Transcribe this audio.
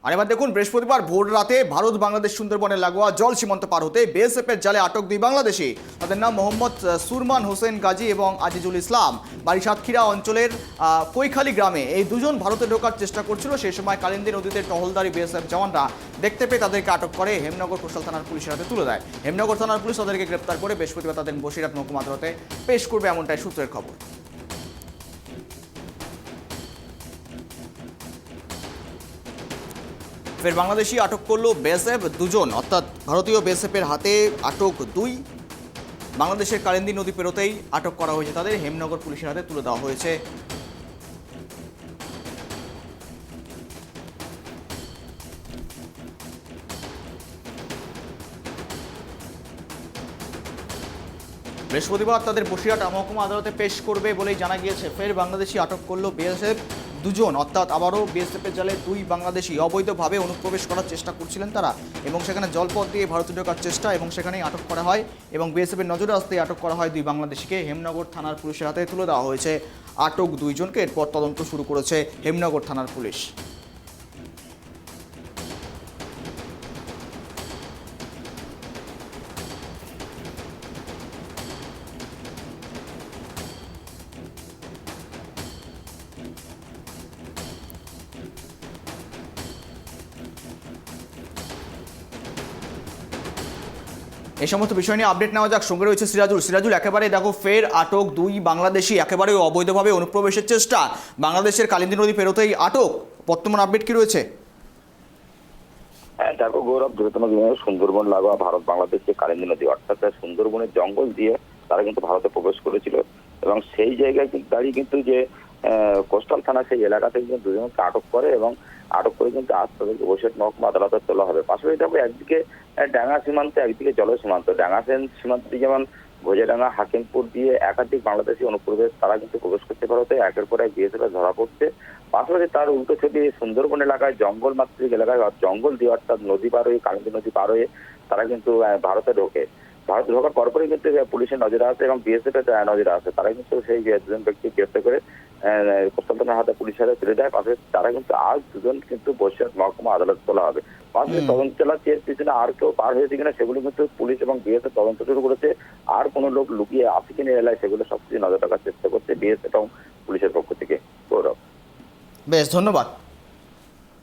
আর এবার দেখুন, বৃহস্পতিবার ভোর রাতে ভারত বাংলাদেশ সুন্দরবনের লাগোয়া জল সীমান্ত পার হতে বিএসএফের জালে আটক দুই বাংলাদেশি। তাদের নাম মোহাম্মদ সুরমান হোসেন গাজী এবং আজিজুল ইসলাম। বাড়ি সাতক্ষীরা অঞ্চলের কৈখালী গ্রামে এই দুজন ভারতে ঢোকার চেষ্টা করছিল। সেই সময় কালিন্দী নদীতে টহলদারি বিএসএফ জওয়ানরা দেখতে পেয়ে তাদেরকে আটক করে হেমনগর কোস্টাল থানার পুলিশের হাতে তুলে দেয়। হেমনগর থানার পুলিশ তাদেরকে গ্রেপ্তার করে বৃহস্পতিবার তাদের বসিরহাট মহকুমা আদালতে পেশ করবে, এমনটাই সূত্রের খবর। ফের বাংলাদেশি আটক করলো বিএসএফ দুজন, অর্থাৎ ভারতীয় বিএসএফের হাতে আটক দুই। বাংলাদেশের কালিন্দী নদী পেরোতেই আটক করা হয়েছে তাদের, হেমনগর পুলিশের হাতে তুলে দেওয়া হয়েছে। বৃহস্পতিবার তাদের বসিরহাট মহকুমা আদালতে পেশ করবে বলেই জানা গিয়েছে। ফের বাংলাদেশি আটক করলো বিএসএফ দুজন, অর্থাৎ আবারও বিএসএফের জালে দুই বাংলাদেশি অবৈধভাবে অনুপ্রবেশ করার চেষ্টা করছিলেন তারা, এবং সেখানে জলপথ দিয়ে ভারতে ঢোকার চেষ্টা, এবং সেখানেই আটক করা হয় এবং বিএসএফের নজরে আসতেই আটক করা হয় দুই বাংলাদেশিকে। হেমনগর থানার পুলিশের হাতে তুলে দেওয়া হয়েছে আটক দুইজনকে। এরপর তদন্ত শুরু করেছে হেমনগর থানার পুলিশ। এই সমস্ত বিষয় নিয়ে আপডেট নেওয়া যাক। সঙ্গে রয়েছে সিরাজুল। সিরাজুল, একেবারে দেখো ফের আটক দুই বাংলাদেশি, একেবারে অবৈধভাবে অনুপ্রবেশের চেষ্টা, বাংলাদেশের কালিন্দী নদী পেরোতেই আটক। বর্তমান আপডেট কি রয়েছে? হ্যাঁ দেখো গৌরব, দ্রুততম সুন্দরবন লাগোয়া ভারত বাংলাদেশের কালিন্দী নদী অর্থাৎ সুন্দরবনের জঙ্গল দিয়ে তারা কিন্তু ভারতে প্রবেশ করেছিল, এবং সেই জায়গায় কিন্তু দাঁড়িয়ে কিন্তু যে কোস্টাল থানা সেই এলাকা থেকে কিন্তু দুজনকে আটক করে, এবং আটক করে কিন্তু আজ তাদেরকে বসিরহাট মহকুমা আদালতে তোলা হবে। পাশাপাশি দেখো একদিকে ডাঙ্গা সীমান্ত, একদিকে জল সীমান্ত। ডাঙ্গা সীমান্ত দিয়ে যেমন ভোজেডাঙ্গা হাকিমপুর দিয়ে একাধিক বাংলাদেশি অনুপ্রবেশ তারা কিন্তু প্রবেশ করতে ভারতে, একের পর এক বিএসএফ ধরা পড়ছে। পাশাপাশি তার উল্টো ছবি সুন্দরবন এলাকায় জঙ্গল মাতৃক এলাকায় জঙ্গল দিয়ে অর্থাৎ নদী পার হয়ে কালিন্দী নদী পার হয়ে তারা কিন্তু ভারতে ঢোকে। ভারতে ঢোকার পরপরই কিন্তু পুলিশের নজরে আসে এবং বিএসএফ এর নজরে আসে। তারা কিন্তু সেই দুজন ব্যক্তি গ্রেফতার করে কোস্টাল থানার হাতে পুলিশের হাতে তুলে দেয়। পাশাপাশি তারা কিন্তু আজ দুজন কিন্তু বসিরহাট মহকুমা আদালতে তোলা হবে। পাশাপাশি তদন্ত চালাচ্ছে এর পিছনে আর কেউ পার হয়েছে কিনা সেগুলো কিন্তু পুলিশ এবং বিএসএফ তদন্ত শুরু করেছে। আর কোনো লোক লুকিয়ে আছে কিনা এলাকায় সেগুলো সবকিছু নজর রাখার চেষ্টা করছে বিএসএফ এবং পুলিশের পক্ষ থেকে। গৌরব, বেশ, ধন্যবাদ।